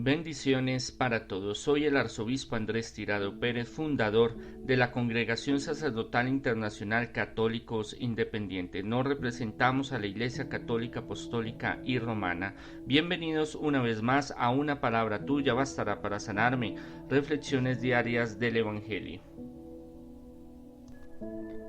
Bendiciones para todos. Soy el arzobispo Andrés Tirado Pérez, fundador de la Congregación Sacerdotal Internacional Católicos Independientes. Nos representamos a la Iglesia Católica Apostólica y Romana. Bienvenidos una vez más a Una Palabra Tuya Bastará para Sanarme, reflexiones diarias del Evangelio.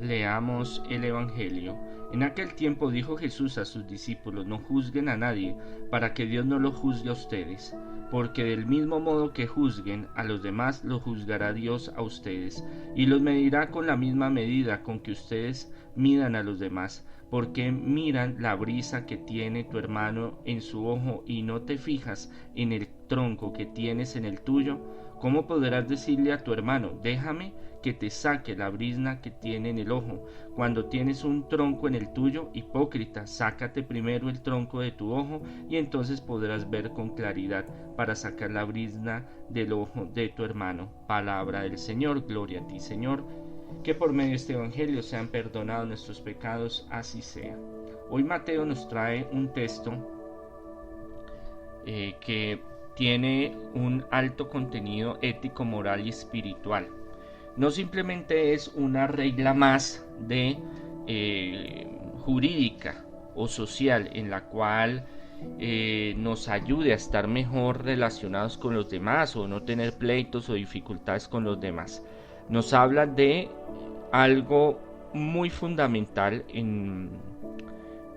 Leamos el Evangelio. En aquel tiempo dijo Jesús a sus discípulos: no juzguen a nadie, para que Dios no lo juzgue a ustedes, porque del mismo modo que juzguen a los demás, lo juzgará Dios a ustedes, y los medirá con la misma medida con que ustedes midan a los demás. Porque miran la brisa que tiene tu hermano en su ojo y no te fijas en el tronco que tienes en el tuyo. ¿Cómo podrás decirle a tu hermano: déjame que te saque la brizna que tiene en el ojo, cuando tienes un tronco en el tuyo? Hipócrita, sácate primero el tronco de tu ojo, y entonces podrás ver con claridad para sacar la brizna del ojo de tu hermano. Palabra del Señor. Gloria a ti, Señor. Que por medio de este Evangelio sean perdonados nuestros pecados, así sea. Hoy Mateo nos trae un texto que tiene un alto contenido ético, moral y espiritual. No simplemente es una regla más de jurídica o social en la cual nos ayude a estar mejor relacionados con los demás o no tener pleitos o dificultades con los demás. Nos habla de algo muy fundamental en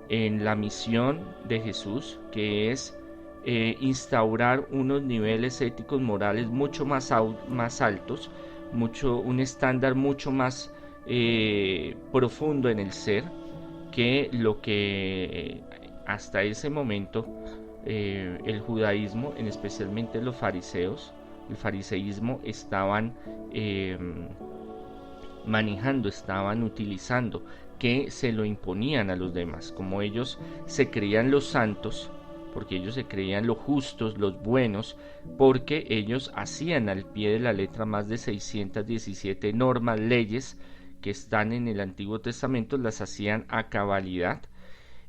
la misión de Jesús, que es instaurar unos niveles éticos morales mucho más altos, un estándar mucho más profundo en el ser que lo que hasta ese momento el judaísmo, en especialmente los fariseos, el fariseísmo, estaban manejando, estaban utilizando, que se lo imponían a los demás. Como ellos se creían los santos, porque ellos se creían los justos, los buenos, porque ellos hacían al pie de la letra más de 617 normas, leyes que están en el Antiguo Testamento, las hacían a cabalidad.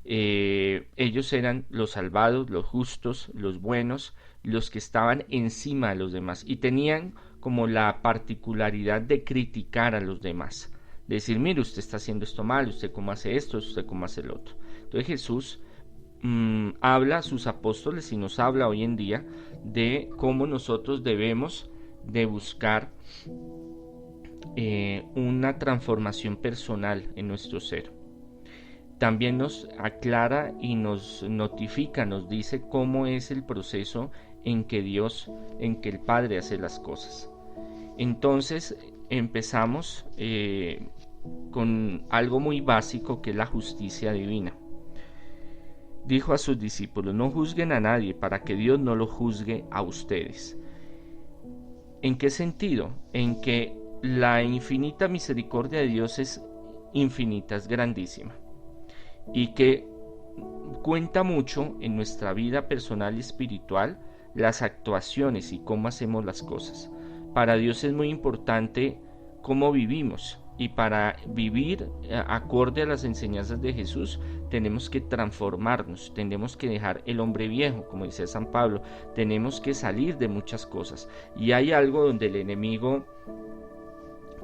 Ellos eran los salvados, los justos, los buenos, los que estaban encima de los demás, y tenían como la particularidad de criticar a los demás, de decir: mire, usted está haciendo esto mal, usted cómo hace esto, usted cómo hace el otro. Entonces Jesús habla a sus apóstoles y nos habla hoy en día de cómo nosotros debemos de buscar una transformación personal en nuestro ser. También nos aclara y nos notifica, nos dice cómo es el proceso en que el Padre hace las cosas. Entonces empezamos con algo muy básico, que es la justicia divina. Dijo a sus discípulos: no juzguen a nadie, para que Dios no lo juzgue a ustedes. ¿En qué sentido? En que la infinita misericordia de Dios es infinita, es grandísima, y que cuenta mucho en nuestra vida personal y espiritual las actuaciones y cómo hacemos las cosas. Para Dios es muy importante cómo vivimos, y para vivir acorde a las enseñanzas de Jesús tenemos que transformarnos, tenemos que dejar el hombre viejo, como dice San Pablo, tenemos que salir de muchas cosas. Y hay algo donde el enemigo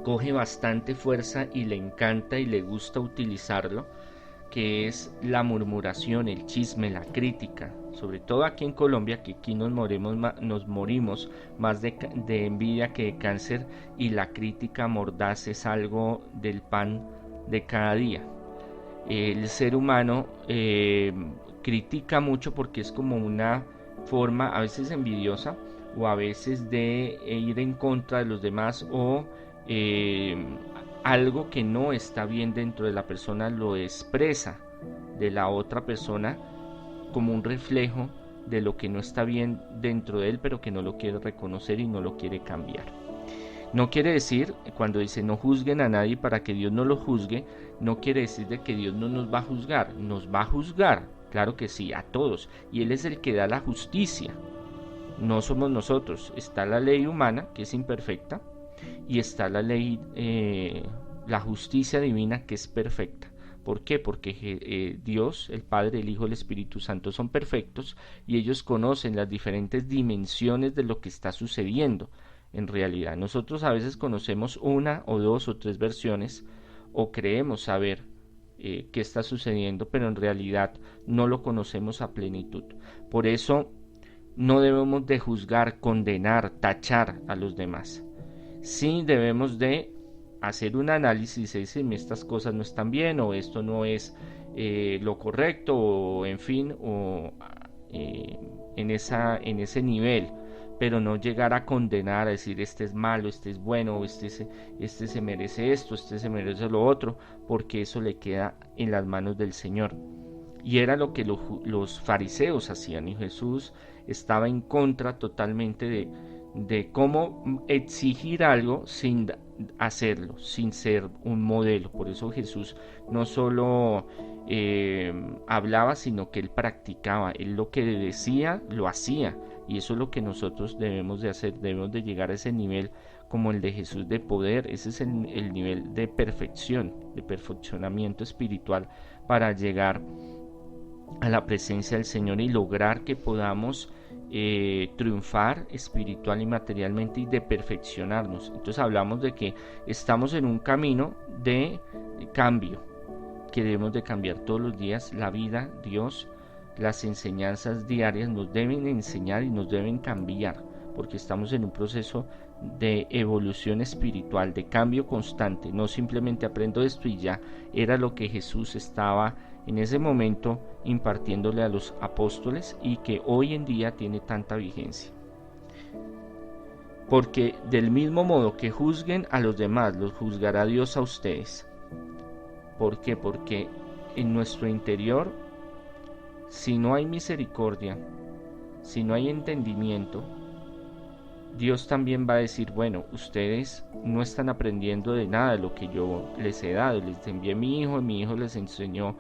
coge bastante fuerza y le encanta y le gusta utilizarlo, que es la murmuración, el chisme, la crítica. Sobre todo aquí en Colombia, que aquí nos morimos más de envidia que de cáncer, y la crítica mordaz es algo del pan de cada día. El ser humano critica mucho porque es como una forma a veces envidiosa, o a veces de ir en contra de los demás, o algo que no está bien dentro de la persona lo expresa de la otra persona como un reflejo de lo que no está bien dentro de él, pero que no lo quiere reconocer y no lo quiere cambiar. No quiere decir, cuando dice no juzguen a nadie para que Dios no lo juzgue, no quiere decir de que Dios no nos va a juzgar. Nos va a juzgar, claro que sí, a todos, y Él es el que da la justicia, no somos nosotros. Está la ley humana, que es imperfecta, y está la ley, la justicia divina, que es perfecta. ¿Por qué? Porque Dios, el Padre, el Hijo, el Espíritu Santo son perfectos y ellos conocen las diferentes dimensiones de lo que está sucediendo en realidad. Nosotros a veces conocemos una o dos o tres versiones o creemos saber qué está sucediendo, pero en realidad no lo conocemos a plenitud. Por eso no debemos de juzgar, condenar, tachar a los demás. Sí debemos de hacer un análisis y decir estas cosas no están bien o esto no es lo correcto o en fin o en ese nivel, pero no llegar a condenar, a decir este es malo, este es bueno, este se merece esto, este se merece lo otro, porque eso le queda en las manos del Señor. Y era lo que los fariseos hacían, y Jesús estaba en contra totalmente de cómo exigir algo sin hacerlo, sin ser un modelo. Por eso Jesús no solo hablaba, sino que él practicaba. Él lo que decía, lo hacía. Y eso es lo que nosotros debemos de hacer. Debemos de llegar a ese nivel como el de Jesús de poder. Ese es el nivel de perfección, de perfeccionamiento espiritual para llegar a la presencia del Señor y lograr que podamos triunfar espiritual y materialmente y de perfeccionarnos. Entonces hablamos de que estamos en un camino de cambio, que debemos de cambiar todos los días. La vida, Dios, las enseñanzas diarias nos deben enseñar y nos deben cambiar, porque estamos en un proceso de evolución espiritual, de cambio constante. No simplemente aprendo esto y ya. Era lo que Jesús estaba en ese momento impartiéndole a los apóstoles y que hoy en día tiene tanta vigencia. Porque del mismo modo que juzguen a los demás, los juzgará Dios a ustedes. ¿Por qué? Porque en nuestro interior, si no hay misericordia, si no hay entendimiento, Dios también va a decir, bueno, ustedes no están aprendiendo de nada de lo que yo les he dado. Les envié a mi hijo les enseñó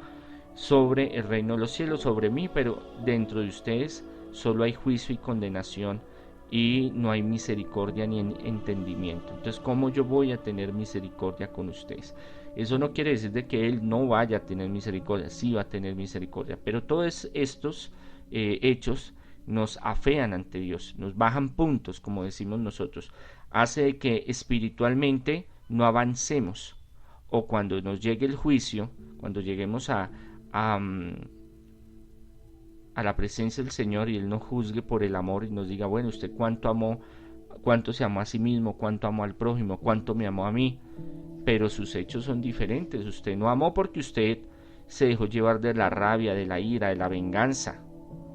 sobre el reino de los cielos, sobre mí, pero dentro de ustedes solo hay juicio y condenación y no hay misericordia ni entendimiento. Entonces, ¿cómo yo voy a tener misericordia con ustedes? Eso no quiere decir de que Él no vaya a tener misericordia, sí va a tener misericordia, pero todos estos hechos nos afean ante Dios, nos bajan puntos, como decimos nosotros, hace que espiritualmente no avancemos, o cuando nos llegue el juicio, cuando lleguemos a la presencia del Señor y Él nos juzgue por el amor y nos diga, bueno, usted cuánto amó, cuánto se amó a sí mismo, cuánto amó al prójimo, cuánto me amó a mí, pero sus hechos son diferentes. Usted no amó porque usted se dejó llevar de la rabia, de la ira, de la venganza,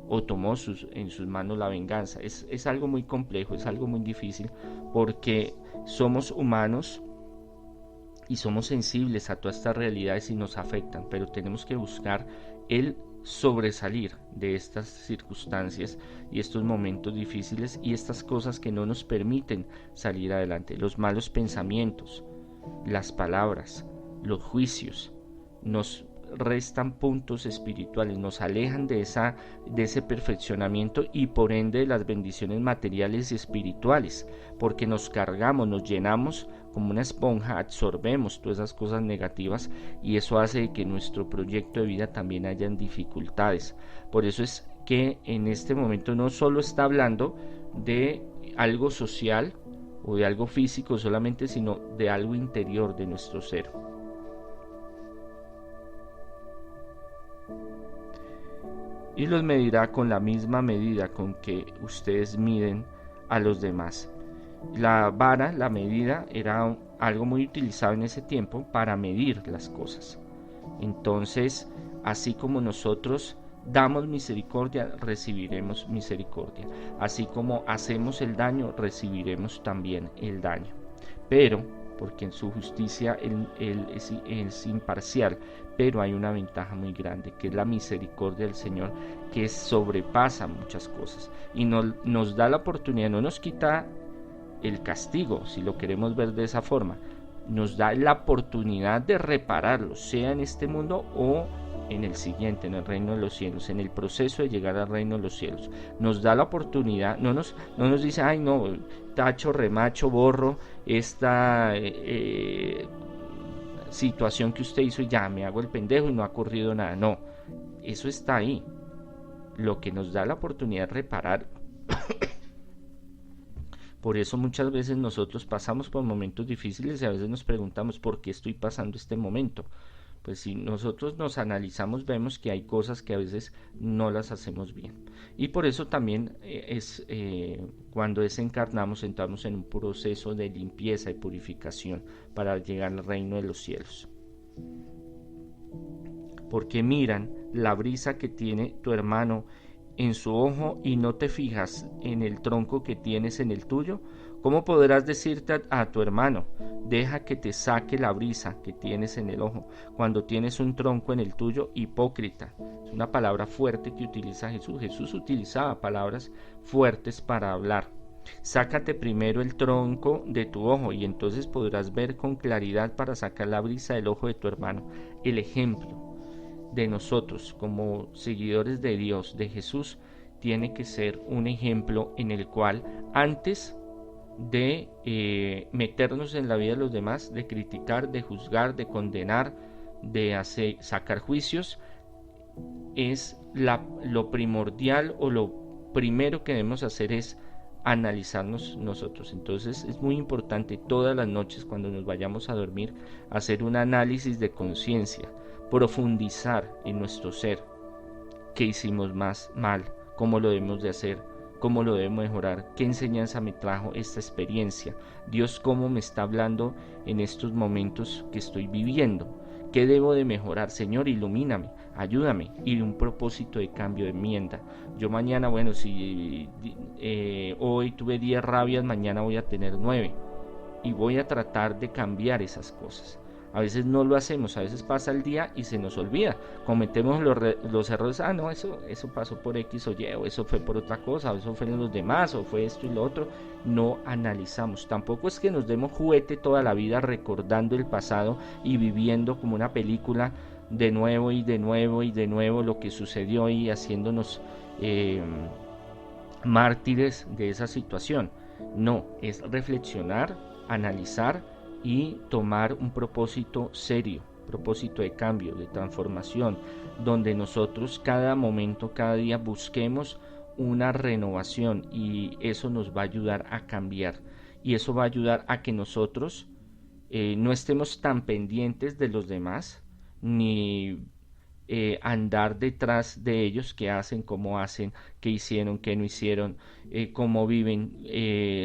o tomó en sus manos la venganza. Es algo muy complejo, es algo muy difícil, porque somos humanos y somos sensibles a todas estas realidades y nos afectan, pero tenemos que buscar el sobresalir de estas circunstancias y estos momentos difíciles y estas cosas que no nos permiten salir adelante. Los malos pensamientos, las palabras, los juicios nos restan puntos espirituales, nos alejan de ese perfeccionamiento y por ende de las bendiciones materiales y espirituales, porque nos cargamos, nos llenamos como una esponja, absorbemos todas esas cosas negativas y eso hace que nuestro proyecto de vida también hayan dificultades. Por eso es que en este momento no solo está hablando de algo social o de algo físico solamente, sino de algo interior de nuestro ser. Y los medirá con la misma medida con que ustedes miden a los demás. La vara, la medida, era algo muy utilizado en ese tiempo para medir las cosas. Entonces, así como nosotros damos misericordia, recibiremos misericordia. Así como hacemos el daño, recibiremos también el daño. Pero, porque en su justicia él es imparcial, pero hay una ventaja muy grande, que es la misericordia del Señor, que sobrepasa muchas cosas y nos da la oportunidad, no nos quita el castigo, si lo queremos ver de esa forma, nos da la oportunidad de repararlo, sea en este mundo o en el siguiente, en el reino de los cielos, en el proceso de llegar al reino de los cielos. Nos da la oportunidad, no nos dice, ay no, tacho, remacho, borro esta situación que usted hizo y ya me hago el pendejo y no ha ocurrido nada. No, eso está ahí. Lo que nos da la oportunidad de reparar. Por eso muchas veces nosotros pasamos por momentos difíciles y a veces nos preguntamos por qué estoy pasando este momento. Pues si nosotros nos analizamos, vemos que hay cosas que a veces no las hacemos bien. Y por eso también cuando desencarnamos, entramos en un proceso de limpieza y purificación para llegar al reino de los cielos. Porque miran la brisa que tiene tu hermano en su ojo y no te fijas en el tronco que tienes en el tuyo. ¿Cómo podrás decirte a tu hermano, deja que te saque la brisa que tienes en el ojo, cuando tienes un tronco en el tuyo? Hipócrita. Es una palabra fuerte que utiliza Jesús. Jesús utilizaba palabras fuertes para hablar. Sácate primero el tronco de tu ojo y entonces podrás ver con claridad para sacar la brisa del ojo de tu hermano. El ejemplo de nosotros como seguidores de Dios, de Jesús, tiene que ser un ejemplo en el cual antes de meternos en la vida de los demás, de criticar, de juzgar, de condenar, de sacar juicios, es lo primordial o lo primero que debemos hacer es analizarnos nosotros. Entonces es muy importante todas las noches cuando nos vayamos a dormir hacer un análisis de conciencia, profundizar en nuestro ser, qué hicimos más mal, cómo lo debemos de hacer, cómo lo debemos mejorar, qué enseñanza me trajo esta experiencia, Dios cómo me está hablando en estos momentos que estoy viviendo, qué debo de mejorar, Señor, ilumíname, ayúdame, y un propósito de cambio, de enmienda. Yo mañana, bueno, si hoy tuve 10 rabias, mañana voy a tener 9 y voy a tratar de cambiar esas cosas. A veces no lo hacemos, a veces pasa el día y se nos olvida, cometemos los errores, no, eso pasó por X o Y, o eso fue por otra cosa, o eso fue en los demás, o fue esto y lo otro. No analizamos, tampoco es que nos demos juguete toda la vida recordando el pasado y viviendo como una película de nuevo y de nuevo y de nuevo lo que sucedió y haciéndonos mártires de esa situación. No, es reflexionar, analizar y tomar un propósito serio, propósito de cambio, de transformación, donde nosotros cada momento, cada día busquemos una renovación, y eso nos va a ayudar a cambiar, y eso va a ayudar a que nosotros no estemos tan pendientes de los demás, ni andar detrás de ellos, qué hacen, cómo hacen, qué hicieron, qué no hicieron, cómo viven,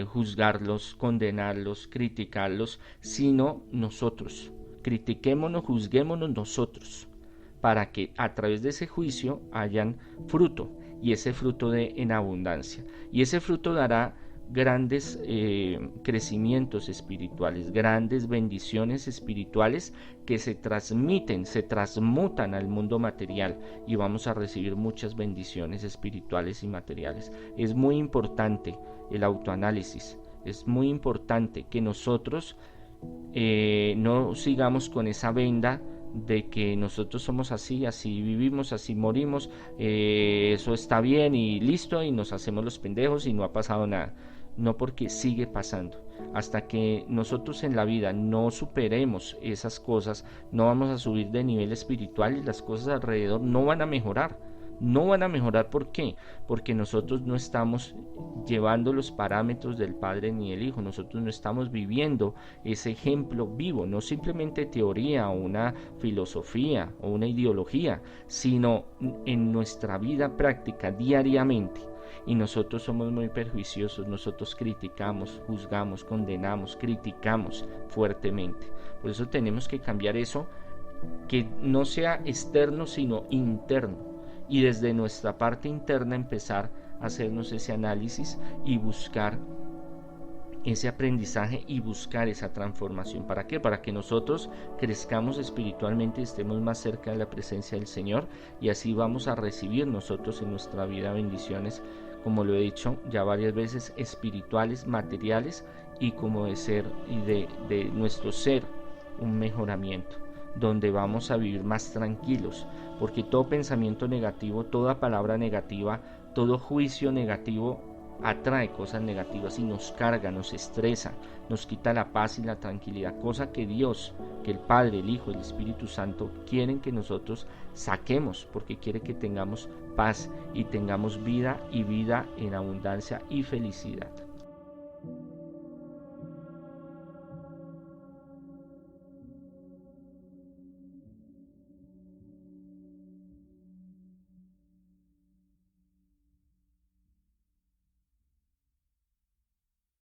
juzgarlos, condenarlos, criticarlos, sino nosotros. Critiquémonos, juzguémonos nosotros, para que a través de ese juicio hayan fruto, y ese fruto de en abundancia, y ese fruto dará grandes crecimientos espirituales, grandes bendiciones espirituales que se transmiten, se transmutan al mundo material, y vamos a recibir muchas bendiciones espirituales y materiales. Es muy importante el autoanálisis, es muy importante que nosotros no sigamos con esa venda de que nosotros somos así, así vivimos, así morimos, eso está bien y listo, y nos hacemos los pendejos y no ha pasado nada. No, porque sigue pasando. Hasta que nosotros en la vida no superemos esas cosas, no vamos a subir de nivel espiritual, y las cosas alrededor no van a mejorar. No van a mejorar, ¿por qué? Porque nosotros no estamos llevando los parámetros del Padre ni del Hijo, nosotros no estamos viviendo ese ejemplo vivo, no simplemente teoría o una filosofía o una ideología, sino en nuestra vida práctica diariamente. Y nosotros somos muy perjuiciosos, nosotros criticamos, juzgamos, condenamos, criticamos fuertemente. Por eso tenemos que cambiar eso, que no sea externo sino interno, y desde nuestra parte interna empezar a hacernos ese análisis y buscar ese aprendizaje y buscar esa transformación. ¿Para qué? Para que nosotros crezcamos espiritualmente y estemos más cerca de la presencia del Señor, y así vamos a recibir nosotros en nuestra vida bendiciones, como lo he dicho ya varias veces, espirituales, materiales, y como de ser y de nuestro ser un mejoramiento, donde vamos a vivir más tranquilos, porque todo pensamiento negativo, toda palabra negativa, todo juicio negativo atrae cosas negativas y nos carga, nos estresa, nos quita la paz y la tranquilidad, cosa que Dios, que el Padre, el Hijo y el Espíritu Santo quieren que nosotros saquemos, porque quiere que tengamos paz y tengamos vida y vida en abundancia y felicidad.